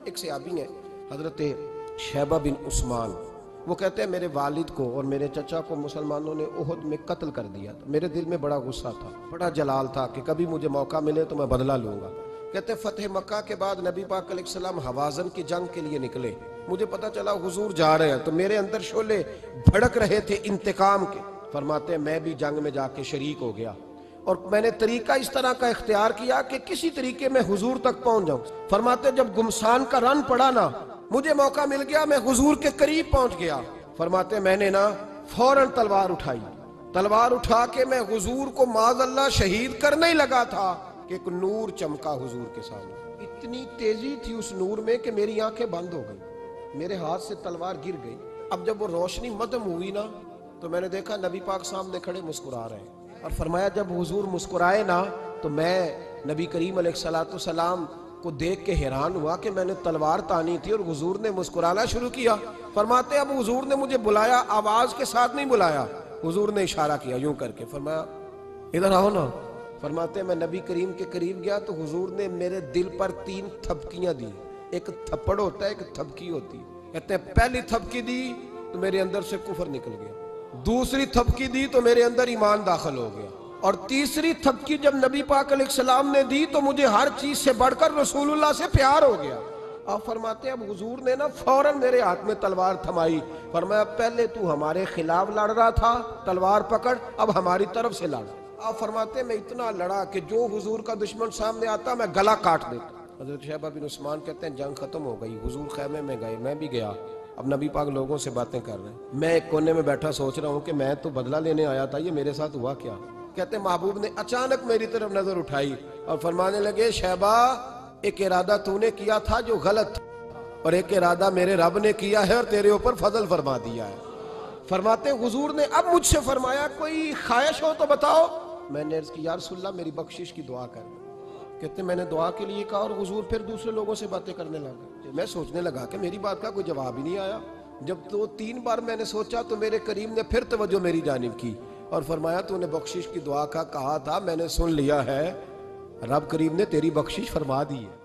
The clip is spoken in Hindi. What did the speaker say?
एक सहाबी हैं हजरत शैबा बिन उस्मान, वो कहते हैं मेरे वालिद को और मेरे चचा को मुसलमानों ने उहद में कत्ल कर दिया था। मेरे दिल में बड़ा गुस्सा था, बड़ा जलाल था कि कभी मुझे मौका मिले तो मैं बदला लूंगा। कहते फतेह मक्का के बाद नबी पाक अलैहिस्सलाम हवाजन की जंग के लिए निकले। मुझे पता चला हुजूर जा रहे हैं तो मेरे अंदर शोले भड़क रहे थे इंतकाम के। फरमाते मैं भी जंग में जाके शरीक हो गया और मैंने तरीका इस तरह का इख्तियार किया कि किसी तरीके में हुजूर तक पहुंच जाऊं। फरमाते जब गुमसान का रन पड़ा ना, मुझे मौका मिल गया, मैं हुजूर के करीब पहुंच गया। फरमाते मैंने ना फौरन तलवार उठाई, तलवार उठा के मैं हुजूर को माज़अल्लाह शहीद करने ही लगा था कि एक नूर चमका हुजूर के सामने। इतनी तेजी थी उस नूर में कि मेरी आंखें बंद हो गई, मेरे हाथ से तलवार गिर गई। अब जब वो रोशनी मदम हुई ना तो मैंने देखा नबी पाक सामने खड़े मुस्कुरा रहे हैं। और फरमाया जब हुजूर मुस्कुराए ना तो मैं नबी करीम अलैहिस्सलाम को देख के हैरान हुआ कि मैंने तलवार तानी थी और हुजूर ने मुस्कुराना शुरू किया। फरमाते अब हुजूर ने मुझे बुलाया, आवाज के साथ नहीं बुलाया, हुजूर ने इशारा किया यूं करके, फरमाया इधर आओ ना। फरमाते मैं नबी करीम के करीब गया तो हुजूर ने मेरे दिल पर 3 थपकियां दी। एक थप्पड़ होता है, एक थपकी होती है। कहते हैं पहली थपकी दी तो मेरे अंदर से कुफर निकल गया, दूसरी थपकी दी तो मेरे अंदर ईमान दाखिल हो गया, और तीसरी थपकी जब नबी पाक अलैहिस्सलाम ने दी तो मुझे हर चीज से बढ़कर रसूलुल्लाह से प्यार हो गया। आप फरमाते अब हुजूर ने ना फौरन मेरे हाथ में तलवार थमाई। फरमाया पहले तू हमारे खिलाफ लड़ रहा था, तलवार पकड़, अब हमारी तरफ से लड़। आप फरमाते मैं इतना लड़ा कि जो हुजूर का दुश्मन सामने आता मैं गला काट देता। हजरत शैबा बिन उस्मान कहते हैं जंग खत्म हो गई, हुजूर खैमे में गए, मैं भी गया। अब नबी पाक लोगों से बातें कर रहे हैं, मैं एक कोने में बैठा सोच रहा हूँ कि मैं तो बदला लेने आया था, ये मेरे साथ हुआ क्या। कहते महबूब ने अचानक मेरी तरफ नजर उठाई और फरमाने लगे शैबा एक इरादा तूने किया था जो गलत था और एक इरादा मेरे रब ने किया है और तेरे ऊपर फजल फरमा दिया है। फरमाते हुजूर ने अब मुझसे फरमाया कोई ख्वाहिश हो तो बताओ। मैंने अर्ज की या रसूलल्लाह मेरी बख्शिश की दुआ कर। कहते मैंने दुआ के लिए कहा और हुजूर फिर दूसरे लोगों से बातें करने लगा। मैं सोचने लगा कि मेरी बात का कोई जवाब ही नहीं आया। जब तो 3 बार मैंने सोचा तो मेरे करीम ने फिर तवज्जो मेरी जानिब की और फरमाया तूने बख्शिश की दुआ का कहा था, मैंने सुन लिया है, रब करीम ने तेरी बख्शिश फरमा दी है।